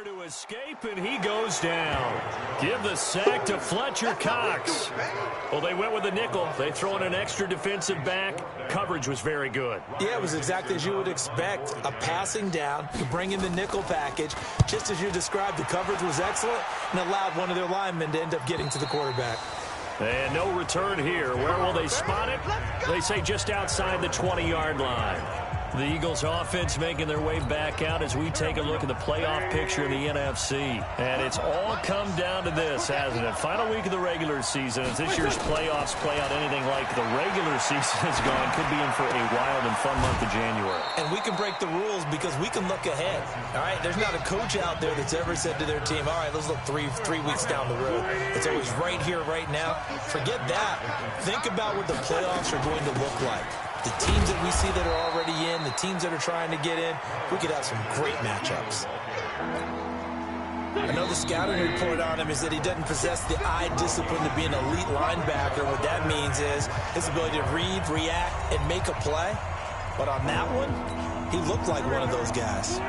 To escape, and he goes down. Give the sack to Fletcher Cox. Well, they went with the nickel. They throw in an extra defensive back. Coverage was very good. Yeah, it was exactly as you would expect. A passing down to bring in the nickel package. Just as you described, the coverage was excellent and allowed one of their linemen to end up getting to the quarterback. And no return here. Where will they spot it? They say just outside the 20-yard line. The Eagles offense making their way back out as we take a look at the playoff picture in the NFC. And it's all come down to this, hasn't it? Final week of the regular season. As this year's playoffs play out anything like the regular season has gone, could be in for a wild and fun month of January. And we can break the rules because we can look ahead. All right, there's not a coach out there that's ever said to their team, all right, let's look three weeks down the road. It's always right here, right now. Forget that. Think about what the playoffs are going to look like. The teams that we see that are already in, the teams that are trying to get in, we could have some great matchups. I know the scouting report on him is that he doesn't possess the eye discipline to be an elite linebacker. What that means is his ability to read, react, and make a play. But on that one, he looked like one of those guys.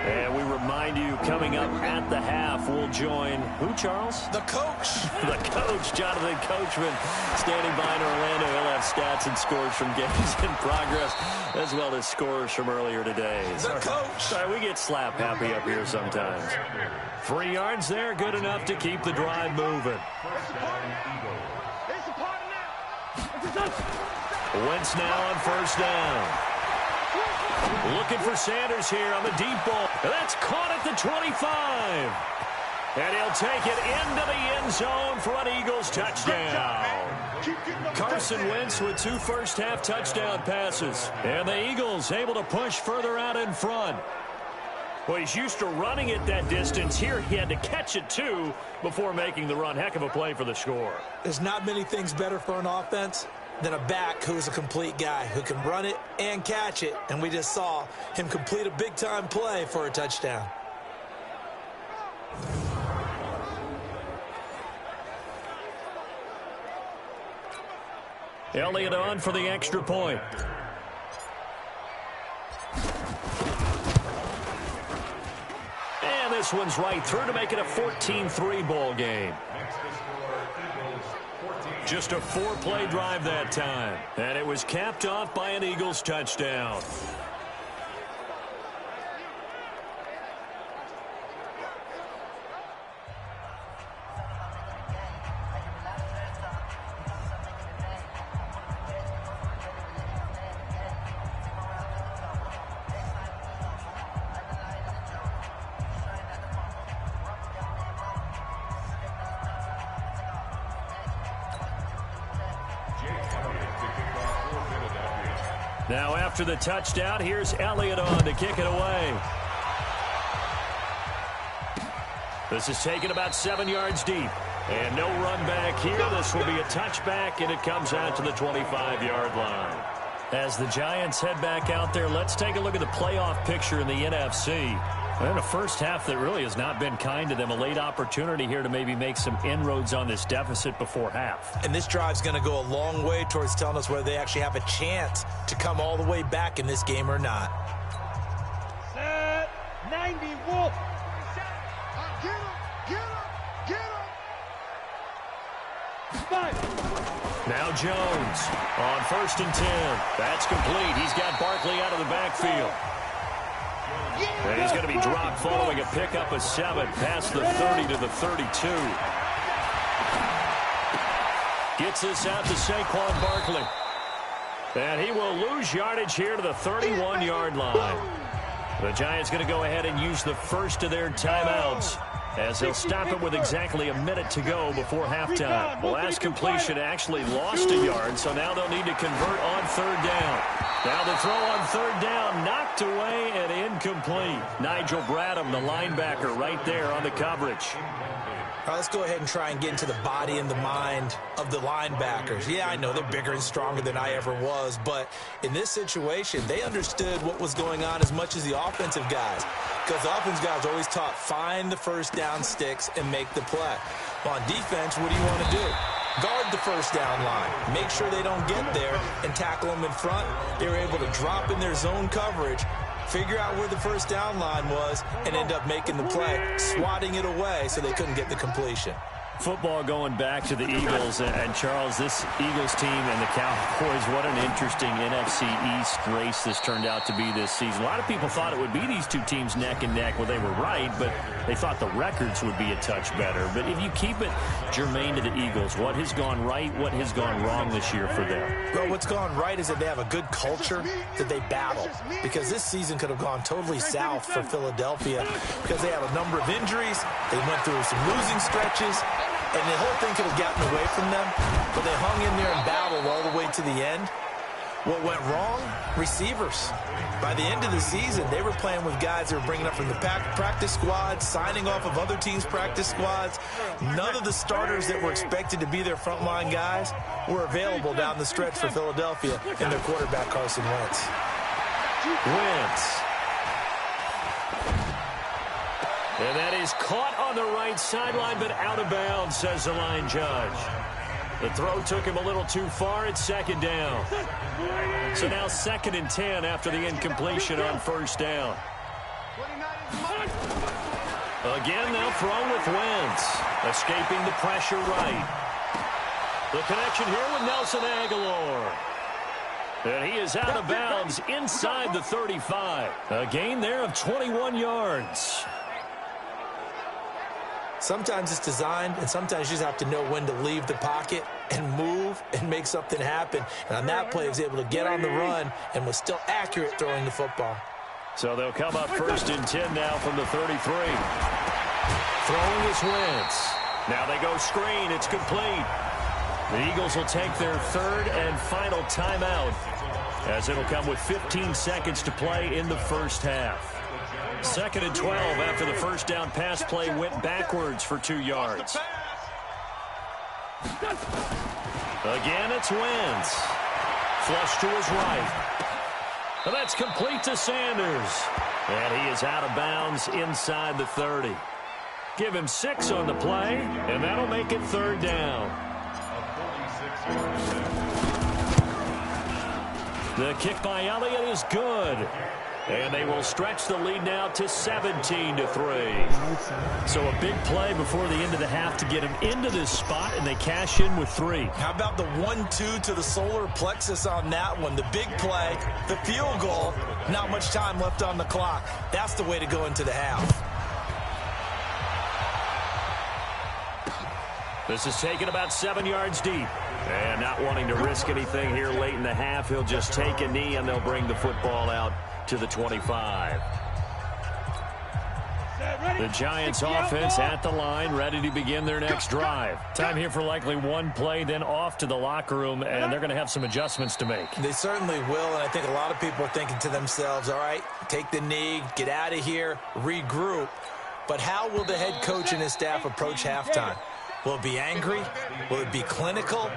And we remind you, coming up at the half, we'll join who, Charles? The coach. The coach, Jonathan Coachman, standing by in Orlando. He'll have stats and scores from games in progress, as well as scores from earlier today. The coach. Sorry, we get slap happy up here sometimes. 3 yards there, good enough to keep the drive moving. Wentz now on first down. Looking for Sanders here on the deep ball. That's caught at the 25. And he'll take it into the end zone for an Eagles touchdown. Carson Wentz with 2 first-half touchdown passes. And the Eagles able to push further out in front. Well, he's used to running it that distance. Here he had to catch it, too, before making the run. Heck of a play for the score. There's not many things better for an offense than a back who's a complete guy who can run it and catch it. And we just saw him complete a big-time play for a touchdown. Elliott on for the extra point. And this one's right through to make it a 14-3 ball game. Just a 4-play drive that time. And it was capped off by an Eagles touchdown. Now after the touchdown, here's Elliott on to kick it away. This is taken about 7 yards deep. And no run back here. This will be a touchback, and it comes out to the 25-yard line. As the Giants head back out there, let's take a look at the playoff picture in the NFC. And a first half that really has not been kind to them. A late opportunity here to maybe make some inroads on this deficit before half. And this drive's going to go a long way towards telling us whether they actually have a chance to come all the way back in this game or not. Set 90 Wolf. Now Jones on 1st and 10. That's complete. He's got Barkley out of the backfield. And he's going to be dropped following a pickup of 7 past the 30 to the 32. Gets this out to Saquon Barkley. And he will lose yardage here to the 31-yard line. The Giants going to go ahead and use the first of their timeouts, as they'll stop it with exactly a minute to go before halftime. The last completion actually lost a yard, so now they'll need to convert on 3rd down. Now the throw on 3rd down, knocked away and incomplete. Nigel Bradham, the linebacker, right there on the coverage. All right, let's go ahead and try and get into the body and the mind of the linebackers. Yeah, I know they're bigger and stronger than I ever was, but in this situation, they understood what was going on as much as the offensive guys, because the offensive guys always taught find the first down sticks and make the play. Well, on defense, what do you want to do? Guard the first down line. Make sure they don't get there and tackle them in front. They were able to drop in their zone coverage, figure out where the first down line was, and end up making the play, swatting it away so they couldn't get the completion. Football going back to the Eagles, and Charles, this Eagles team and the Cowboys, what an interesting NFC East race this turned out to be this season. A lot of people thought it would be these two teams neck and neck. Well, they were right, but they thought the records would be a touch better. But if you keep it germane to the Eagles, what has gone right, what has gone wrong this year for them? Well, what's gone right is that they have a good culture that they battle, because this season could have gone totally south for Philadelphia because they had a number of injuries. They went through some losing stretches, and the whole thing could have gotten away from them, but they hung in there and battled all the way to the end. What went wrong? Receivers. By the end of the season, they were playing with guys that were bringing up from the practice squads, signing off of other teams' practice squads. None of the starters that were expected to be their frontline guys were available down the stretch for Philadelphia and their quarterback, Carson Wentz. And that is caught on the right sideline, but out of bounds, says the line judge. The throw took him a little too far. It's second down. So now 2nd and 10 after the incompletion on first down. Again, they'll throw with Wentz, escaping the pressure right. The connection here with Nelson Aguilar. And he is out of bounds inside the 35. A gain there of 21 yards. Sometimes it's designed, and sometimes you just have to know when to leave the pocket and move and make something happen. And on that play, he was able to get on the run and was still accurate throwing the football. So they'll come up 1st and 10 now from the 33. Throwing is Wentz. Now they go screen. It's complete. The Eagles will take their 3rd and final timeout, as it'll come with 15 seconds to play in the first half. 2nd and 12 after the first down pass play went backwards for 2 yards. Again, it's Wentz. Flush to his right. And that's complete to Sanders. And he is out of bounds inside the 30. Give him 6 on the play, and that'll make it 3rd down. The kick by Elliott is good. And they will stretch the lead now to 17-3. So a big play before the end of the half to get him into this spot, and they cash in with 3. How about the 1-2 to the solar plexus on that one? The big play, the field goal, not much time left on the clock. That's the way to go into the half. This is taken about 7 yards deep. And not wanting to risk anything here late in the half, he'll just take a knee, and they'll bring the football out to the 25. The Giants offense at the line, ready to begin their next drive. Time here for likely one play, then off to the locker room, and they're going to have some adjustments to make. They certainly will, and I think a lot of people are thinking to themselves, all right, take the knee, get out of here, regroup. But how will the head coach and his staff approach halftime? Will it be angry? Will it be clinical?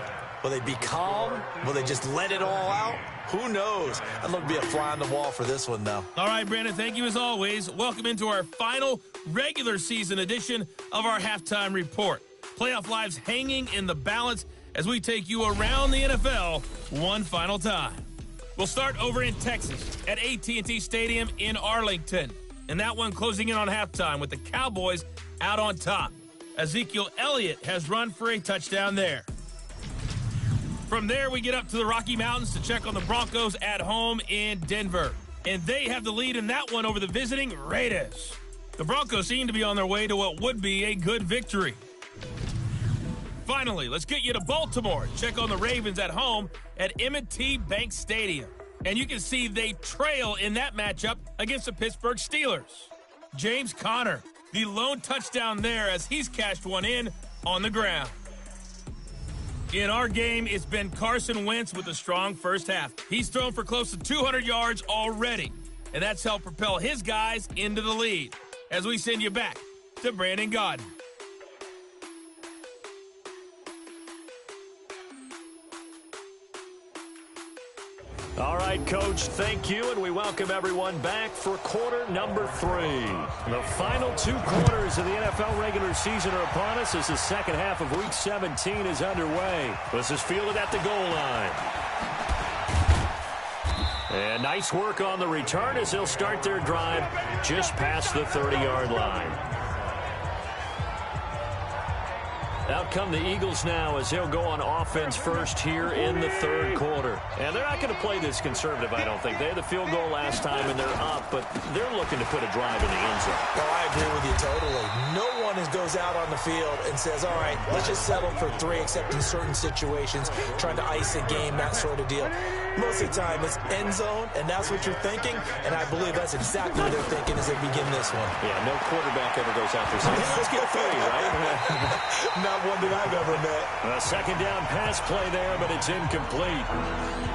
Will they be calm? Will they just let it all out? Who knows? I'd love to be a fly on the wall for this one, though. All right, Brandon, thank you as always. Welcome into our final regular season edition of our Halftime Report. Playoff lives hanging in the balance as we take you around the NFL one final time. We'll start over in Texas at AT&T Stadium in Arlington. And that one closing in on halftime with the Cowboys out on top. Ezekiel Elliott has run for a touchdown there. From there, we get up to the Rocky Mountains to check on the Broncos at home in Denver. And they have the lead in that one over the visiting Raiders. The Broncos seem to be on their way to what would be a good victory. Finally, let's get you to Baltimore. Check on the Ravens at home at M&T Bank Stadium. And you can see they trail in that matchup against the Pittsburgh Steelers. James Conner, the lone touchdown there as he's cashed one in on the ground. In our game, it's been Carson Wentz with a strong first half. He's thrown for close to 200 yards already, and that's helped propel his guys into the lead. As we send you back to Brandon Gaudin. All right, Coach, thank you, and we welcome everyone back for quarter number 3. The final 2 quarters of the NFL regular season are upon us as the second half of Week 17 is underway. This is fielded at the goal line. And nice work on the return as they'll start their drive just past the 30-yard line. Out come the Eagles now as they'll go on offense first here in the third quarter. And they're not going to play this conservative, I don't think. They had the field goal last time, and they're up, but they're looking to put a drive in the end zone. Well, I agree with you totally. No one goes out on the field and says, all right, let's just settle for 3, except in certain situations, trying to ice a game, that sort of deal. Most of the time, it's end zone, and that's what you're thinking, and I believe that's exactly what they're thinking as they begin this one. Yeah, no quarterback ever goes out there saying, hey, let's get 3, right? Not one that I've ever met. A second down pass play there, but it's incomplete.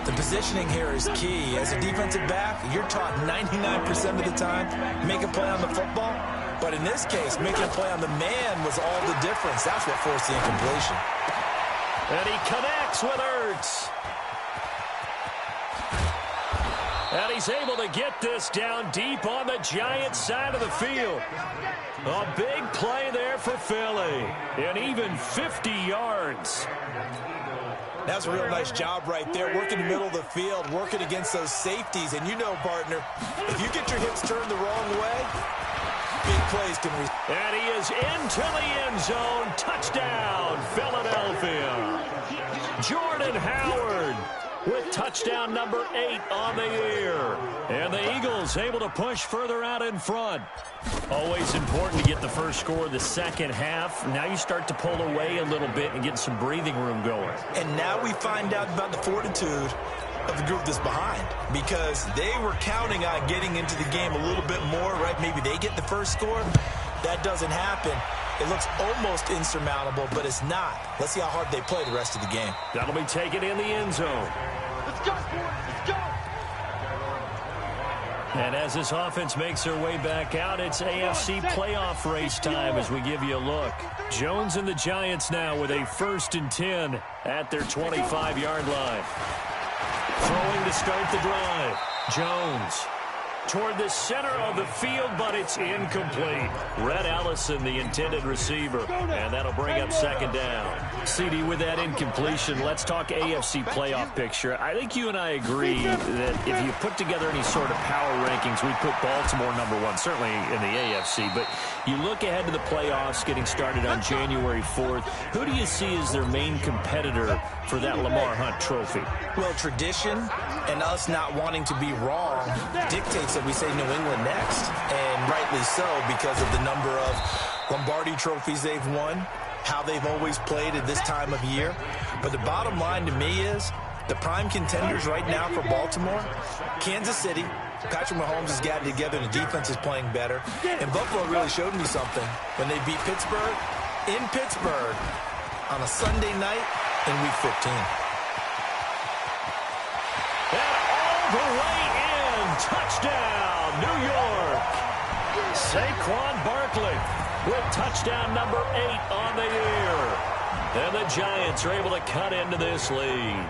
The positioning here is key. As a defensive back, you're taught 99% of the time, make a play on the football. But in this case, making a play on the man was all the difference. That's what forced the incompletion. And he connects with Ertz. And he's able to get this down deep on the Giants side of the field. A big play there for Philly. And even 50 yards. That's a real nice job right there, working the middle of the field, working against those safeties. And you know, partner, if you get your hips turned the wrong way, big plays can result. And he is into the end zone. Touchdown, Philadelphia. Jordan Howard with touchdown number 8 on the year. And the Eagles able to push further out in front. Always important to get the first score of the second half. Now you start to pull away a little bit and get some breathing room going. And now we find out about the fortitude of the group that's behind, because they were counting on getting into the game a little bit more, right? Maybe they get the first score. That doesn't happen. It looks almost insurmountable, but it's not. Let's see how hard they play the rest of the game. That'll be taken in the end zone. Let's go, let's go. And as this offense makes their way back out, it's AFC playoff race time as we give you a look. Jones and the Giants now with a 1st and 10 at their 25-yard line. Throwing to start the drive. Jones toward the center of the field, but it's incomplete. Rhett Ellison, the intended receiver, and that'll bring up second down. CD, with that incompletion, let's talk AFC playoff picture. I think you and I agree that if you put together any sort of power rankings, we'd put Baltimore number 1, certainly in the AFC. But you look ahead to the playoffs getting started on January 4th. Who do you see as their main competitor for that Lamar Hunt trophy? Well, tradition and us not wanting to be wrong dictates that we say New England next, and rightly so, because of the number of Lombardi trophies they've won, how they've always played at this time of year. But the bottom line to me is the prime contenders right now for Baltimore, Kansas City. Patrick Mahomes has gotten together and the defense is playing better. And Buffalo really showed me something when they beat Pittsburgh in Pittsburgh on a Sunday night in Week 15. And all the way in, touchdown, New York. Saquon Barkley with touchdown number 8 on the year. And the Giants are able to cut into this lead.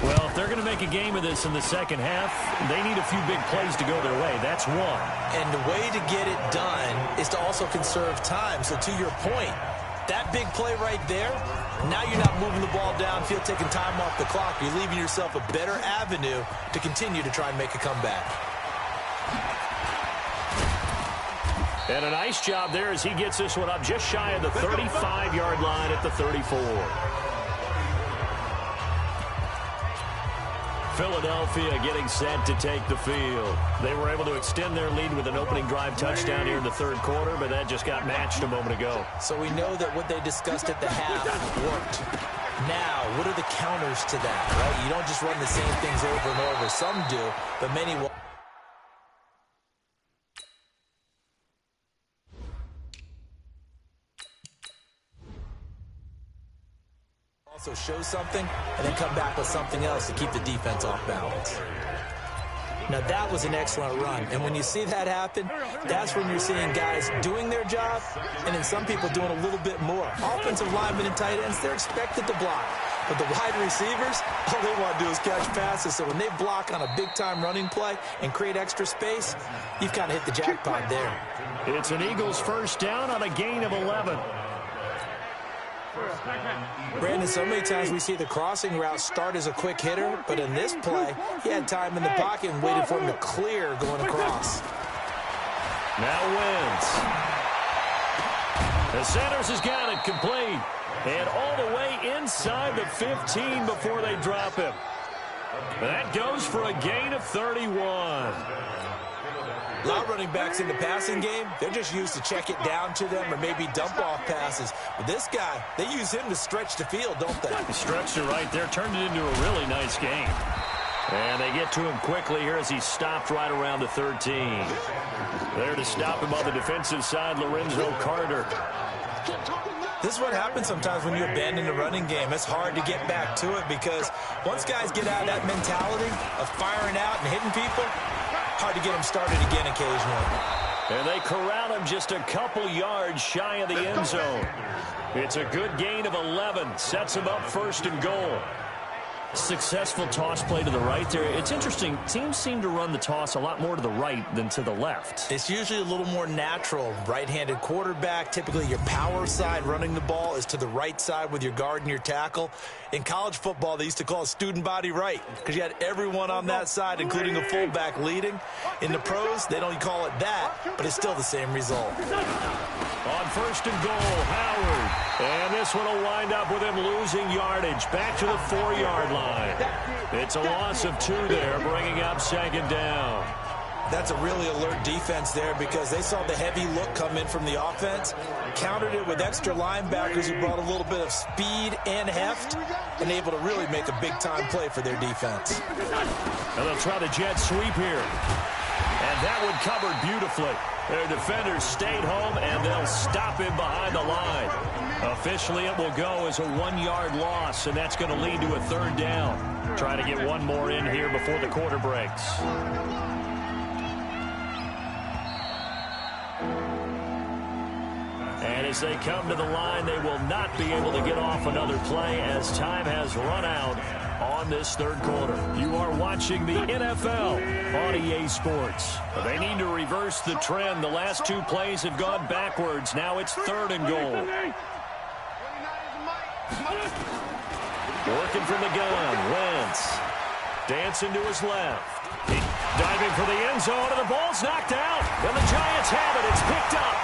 Well, if they're going to make a game of this in the second half, they need a few big plays to go their way. That's one. And the way to get it done is to also conserve time. So to your point, that big play right there, now you're not moving the ball downfield, taking time off the clock. You're leaving yourself a better avenue to continue to try and make a comeback. And a nice job there as he gets this one up just shy of the 35-yard line at the 34. Philadelphia getting set to take the field. They were able to extend their lead with an opening drive touchdown here in the third quarter, but that just got matched a moment ago. So we know that what they discussed at the half worked. Now, what are the counters to that, right? You don't just run the same things over and over. Some do, but many won't. Also show something and then come back with something else to keep the defense off balance. Now that was an excellent run, and when you see that happen, that's when you're seeing guys doing their job and then some people doing a little bit more. Offensive linemen and tight ends, they're expected to block, but the wide receivers, all they want to do is catch passes. So when they block on a big-time running play and create extra space, you've kind of hit the jackpot there. It's an Eagles first down on a gain of 11. Brandon, so many times we see the crossing route start as a quick hitter, but in this play, he had time in the pocket and waited for him to clear going across. Now Wentz. The Sanders has got it complete. And all the way inside the 15 before they drop him. That goes for a gain of 31. A lot of running backs in the passing game, they're just used to check it down to them or maybe dump off passes. But this guy, they use him to stretch the field, don't they? The stretcher right there turned it into a really nice game. And they get to him quickly here as he stopped right around the 13. There to stop him on the defensive side, Lorenzo Carter. This is what happens sometimes when you abandon the running game. It's hard to get back to it because once guys get out of that mentality of firing out and hitting people, hard to get them started again occasionally. And they corral him just a couple yards shy of the end zone. It's a good gain of 11. Sets him up first and goal. Successful toss play to the right there. It's interesting. Teams seem to run the toss a lot more to the right than to the left. It's usually a little more natural. Right-handed quarterback, typically your power side running the ball is to the right side with your guard and your tackle. In college football, they used to call it student body right because you had everyone on that side, including a fullback leading. In the pros, they don't call it that, but it's still the same result. On first and goal, Howard. And this one will wind up with him losing yardage. Back to the 4-yard line. It's a loss of 2 there, bringing up second down. That's a really alert defense there because they saw the heavy look come in from the offense, countered it with extra linebackers who brought a little bit of speed and heft, and able to really make a big-time play for their defense. And they'll try the jet sweep here. And that one covered beautifully. Their defenders stayed home, and they'll stop him behind the line. Officially, it will go as a 1-yard loss, and that's going to lead to a 3rd down. Try to get one more in here before the quarter breaks. And as they come to the line, they will not be able to get off another play as time has run out on this 3rd quarter. You are watching the NFL on EA Sports. They need to reverse the trend. The last 2 plays have gone backwards. Now it's 3rd and goal. Working from the gun, Wentz. Dancing to his left. Diving for the end zone, and the ball's knocked out. And the Giants have it. It's picked up.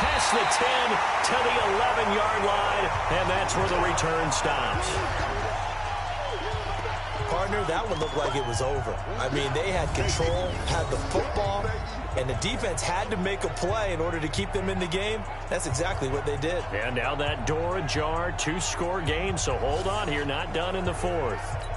Past the 10 to the 11-yard line, and that's where the return stops. Partner, that one looked like it was over. I mean, they had control, had the football, and the defense had to make a play in order to keep them in the game. That's exactly what they did. And now that door ajar, 2-score game, so hold on here, not done in the 4th.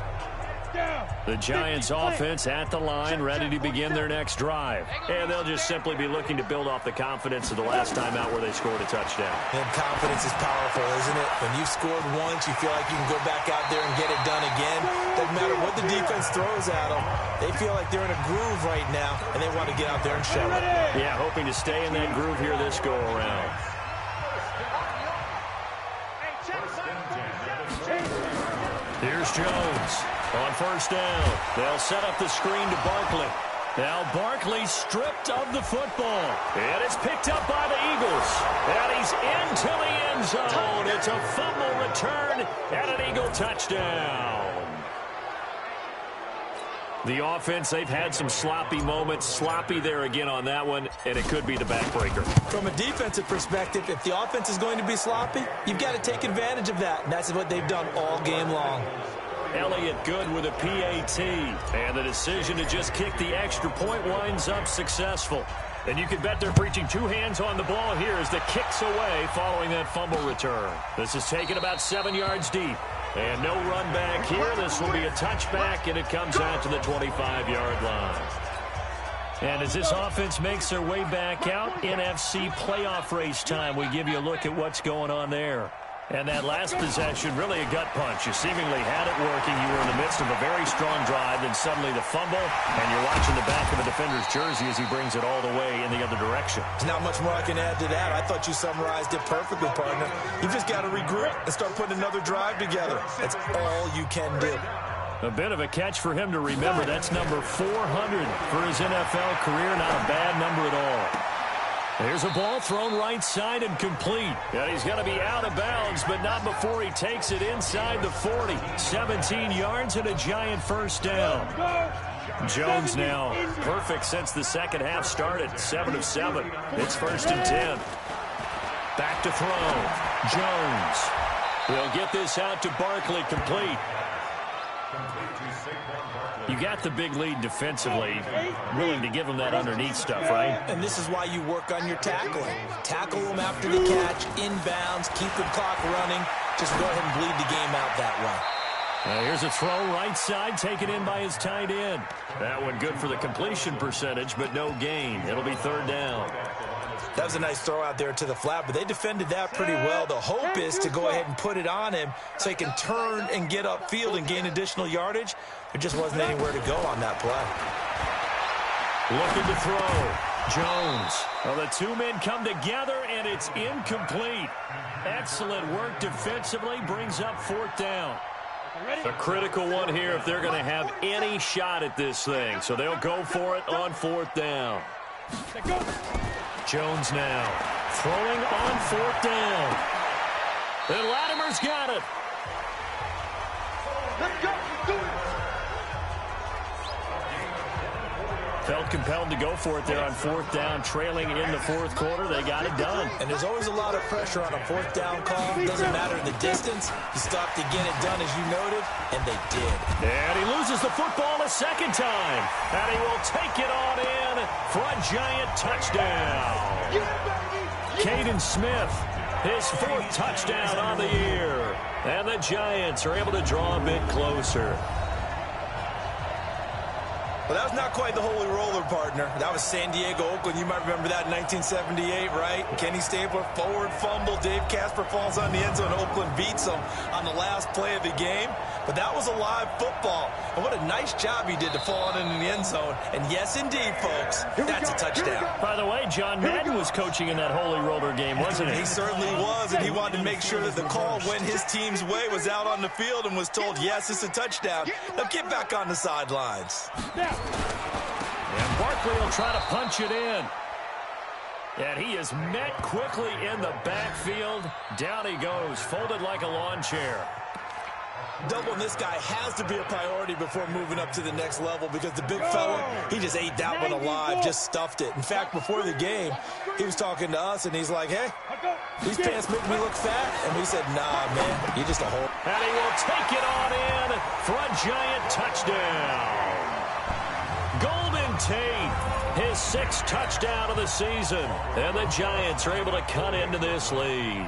The Giants offense at the line, ready to begin their next drive. And they'll just simply be looking to build off the confidence of the last time out where they scored a touchdown. And confidence is powerful, isn't it? When you've scored once, you feel like you can go back out there and get it done again. Doesn't matter what the defense throws at them. They feel like they're in a groove right now, and they want to get out there and show it. Yeah, hoping to stay in that groove here this go-around. Here's Jones. On first down, they'll set up the screen to Barkley. Now Barkley stripped of the football. And it's picked up by the Eagles. And he's into the end zone. It's a fumble return and an Eagle touchdown. The offense, they've had some sloppy moments. Sloppy there again on that one, and it could be the backbreaker. From a defensive perspective, if the offense is going to be sloppy, you've got to take advantage of that, and that's what they've done all game long. Elliott good with a PAT, and the decision to just kick the extra point winds up successful. And you can bet they're preaching 2 hands on the ball here as the kick's away following that fumble return. This is taken about 7 yards deep. And no run back here. This will be a touchback, and it comes out to the 25-yard line. And as this offense makes their way back out, NFC playoff race time, we give you a look at what's going on there. And that last possession, really a gut punch. You seemingly had it working. You were in the midst of a very strong drive, then suddenly the fumble, and you're watching the back of the defender's jersey as he brings it all the way in the other direction. There's not much more I can add to that. I thought you summarized it perfectly, partner. You've just got to regroup and start putting another drive together. That's all you can do. A bit of a catch for him to remember. That's number 400 for his NFL career. Not a bad number at all. Here's a ball thrown right side and complete. And he's going to be out of bounds, but not before he takes it inside the 40. 17 yards and a Giant first down. Jones now perfect since the second half started. 7 of 7. It's 1st and 10. Back to throw. Jones. He'll get this out to Barkley, complete. You got the big lead defensively, willing to give them that underneath stuff, right? And this is why you work on your tackling. Tackle them after the catch, inbounds, keep the clock running. Just go ahead and bleed the game out that way. Here's a throw right side, taken in by his tight end. That one good for the completion percentage, but no gain. It'll be 3rd down. That was a nice throw out there to the flat, but they defended that pretty well. The hope is to go ahead and put it on him so he can turn and get upfield and gain additional yardage. There just wasn't anywhere to go on that play. Looking to throw. Jones. Well, the two men come together, and it's incomplete. Excellent work defensively, brings up 4th down. A critical one here if they're going to have any shot at this thing. So they'll go for it on 4th down. Jones now throwing on 4th down. And Latimer's got it. Let's go. Do it. Felt compelled to go for it there on 4th down, trailing in the 4th quarter. They got it done. And there's always a lot of pressure on a 4th down call. It doesn't matter the distance. You stop to get it done, as you noted, and they did. And he loses the football a second time. And he will take it on in for a Giant touchdown. Caden Smith, his 4th touchdown on the year. And the Giants are able to draw a bit closer. Well, that was not quite the holy roller, partner. That was San Diego, Oakland. You might remember that in 1978, right? Kenny Stabler, forward fumble. Dave Casper falls on the end zone. Oakland beats him on the last play of the game. But that was a live football. And what a nice job he did to fall on in the end zone. And yes, indeed, folks, that's a touchdown. By the way, John Madden was coaching in that holy roller game, wasn't he? He certainly was, and he wanted to make sure that the call went his team's way, was out on the field and was told, yes, it's a touchdown. Now get back on the sidelines. And Barkley will try to punch it in. And he is met quickly in the backfield. Down he goes, folded like a lawn chair. Doubling this guy has to be a priority before moving up to the next level, because the big fella, he just ate that one alive, just stuffed it. In fact, before the game, he was talking to us, and he's like, hey, these pants make me look fat. And we said, nah, man, you're just a hole. And he will take it on in for a Giant touchdown. Golden Tate, his 6th touchdown of the season. And the Giants are able to cut into this lead.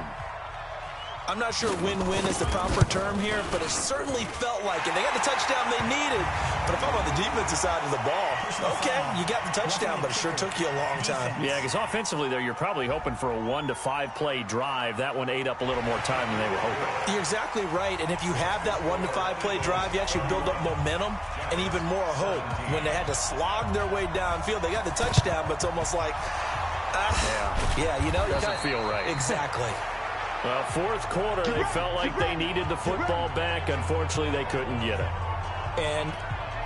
I'm not sure win-win is the proper term here, but it certainly felt like it. They got the touchdown they needed, but if I'm on the defensive side of the ball, okay, you got the touchdown, but it sure took you a long time. Yeah, because offensively, there, you're probably hoping for a 1 to 5 play drive. That one ate up a little more time than they were hoping. You're exactly right, and if you have that 1 to 5 play drive, you actually build up momentum and even more hope. When they had to slog their way downfield, they got the touchdown, but it's almost like, yeah, you know, doesn't feel right. Exactly. Well, 4th quarter, they felt like they needed the football back. Unfortunately, they couldn't get it. And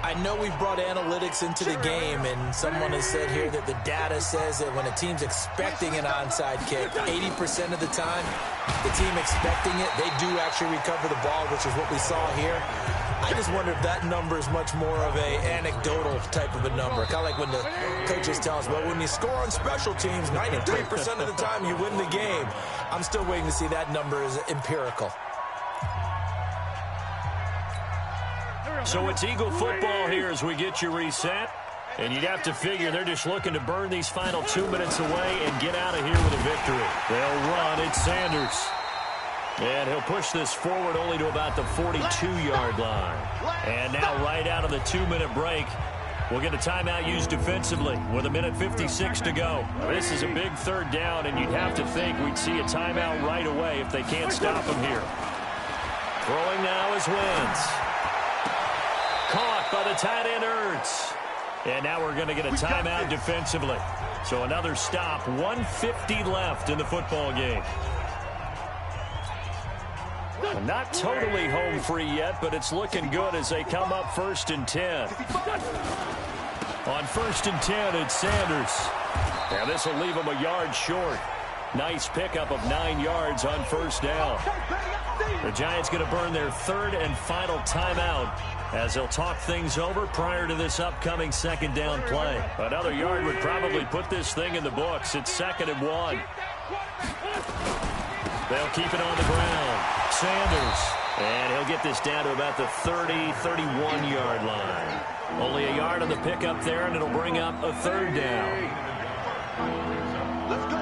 I know we've brought analytics into the game, and someone has said here that the data says that when a team's expecting an onside kick, 80% of the time, the team expecting it, they do actually recover the ball, which is what we saw here. I just wonder if that number is much more of a anecdotal type of a number. Kind of like when the coaches tell us, well, when you score on special teams, 93% of the time you win the game. I'm still waiting to see that number is empirical. So it's Eagle football here as we get you reset. And you'd have to figure they're just looking to burn these final 2 minutes away and get out of here with a victory. They'll run. It's Sanders. And he'll push this forward only to about the 42-yard line. And now right out of the 2-minute break, we'll get a timeout used defensively with 1:56 to go. This is a big 3rd down, and you'd have to think we'd see a timeout right away if they can't stop him here. Throwing now is Wentz. Caught by the tight end Ertz. And now we're going to get a timeout defensively. So another stop, 1:50 left in the football game. Not totally home free yet, but it's looking good as they come up 1st and 10. On 1st and 10, it's Sanders. And this will leave him a yard short. Nice pickup of 9 yards on 1st down. The Giants going to burn their 3rd and final timeout as they'll talk things over prior to this upcoming 2nd down play. Another yard would probably put this thing in the books. It's 2nd and 1. They'll keep it on the ground. Sanders. And he'll get this down to about the 30, 31-yard line. Only a yard on the pickup there, and it'll bring up a 3rd down. Let's go.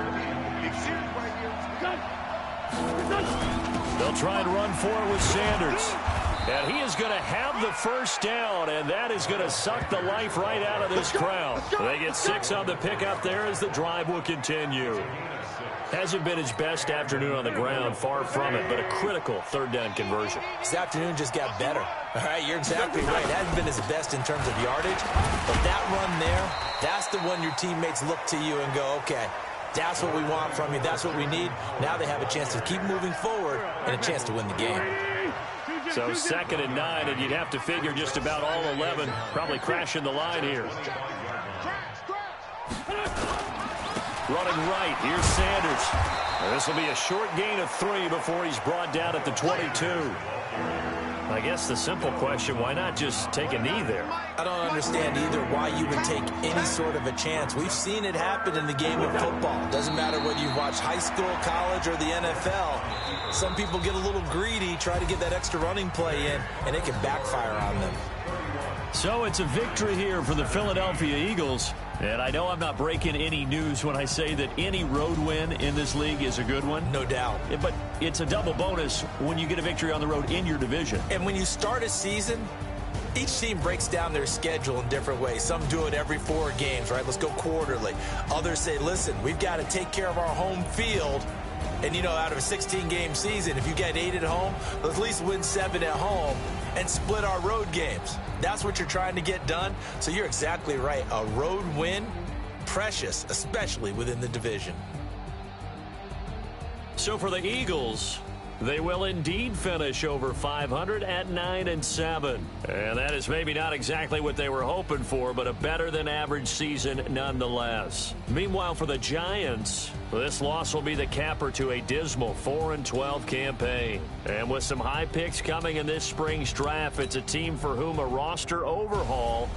Big series right here. They'll try and run forward with Sanders. And he is going to have the 1st down, and that is going to suck the life right out of this crowd. They get 6 on the pickup there as the drive will continue. Hasn't been his best afternoon on the ground, far from it, but a critical 3rd down conversion. This afternoon just got better. All right, you're exactly right. It hasn't been his best in terms of yardage, but that run there, that's the one your teammates look to you and go, okay, that's what we want from you. That's what we need. Now they have a chance to keep moving forward and a chance to win the game. So 2nd and 9, and you'd have to figure just about all 11 probably crashing the line here. Running right, here's Sanders. This will be a short gain of 3 before he's brought down at the 22. I guess the simple question, why not just take a knee there? I don't understand either why you would take any sort of a chance. We've seen it happen in the game of football. Doesn't matter whether you watch high school, college, or the NFL. Some people get a little greedy, try to get that extra running play in, and it can backfire on them. So it's a victory here for the Philadelphia Eagles. And I know I'm not breaking any news when I say that any road win in this league is a good one. No doubt. But it's a double bonus when you get a victory on the road in your division. And when you start a season, each team breaks down their schedule in different ways. Some do it every 4 games, right? Let's go quarterly. Others say, listen, we've got to take care of our home field. And, you know, out of a 16-game season, if you get 8 at home, let's at least win 7 at home and split our road games. That's what you're trying to get done. So you're exactly right. A road win, precious, especially within the division. So for the Eagles, they will indeed finish over 500 at 9-7. And that is maybe not exactly what they were hoping for, but a better than average season nonetheless. Meanwhile, for the Giants, this loss will be the capper to a dismal 4-12 campaign. And with some high picks coming in this spring's draft, it's a team for whom a roster overhaul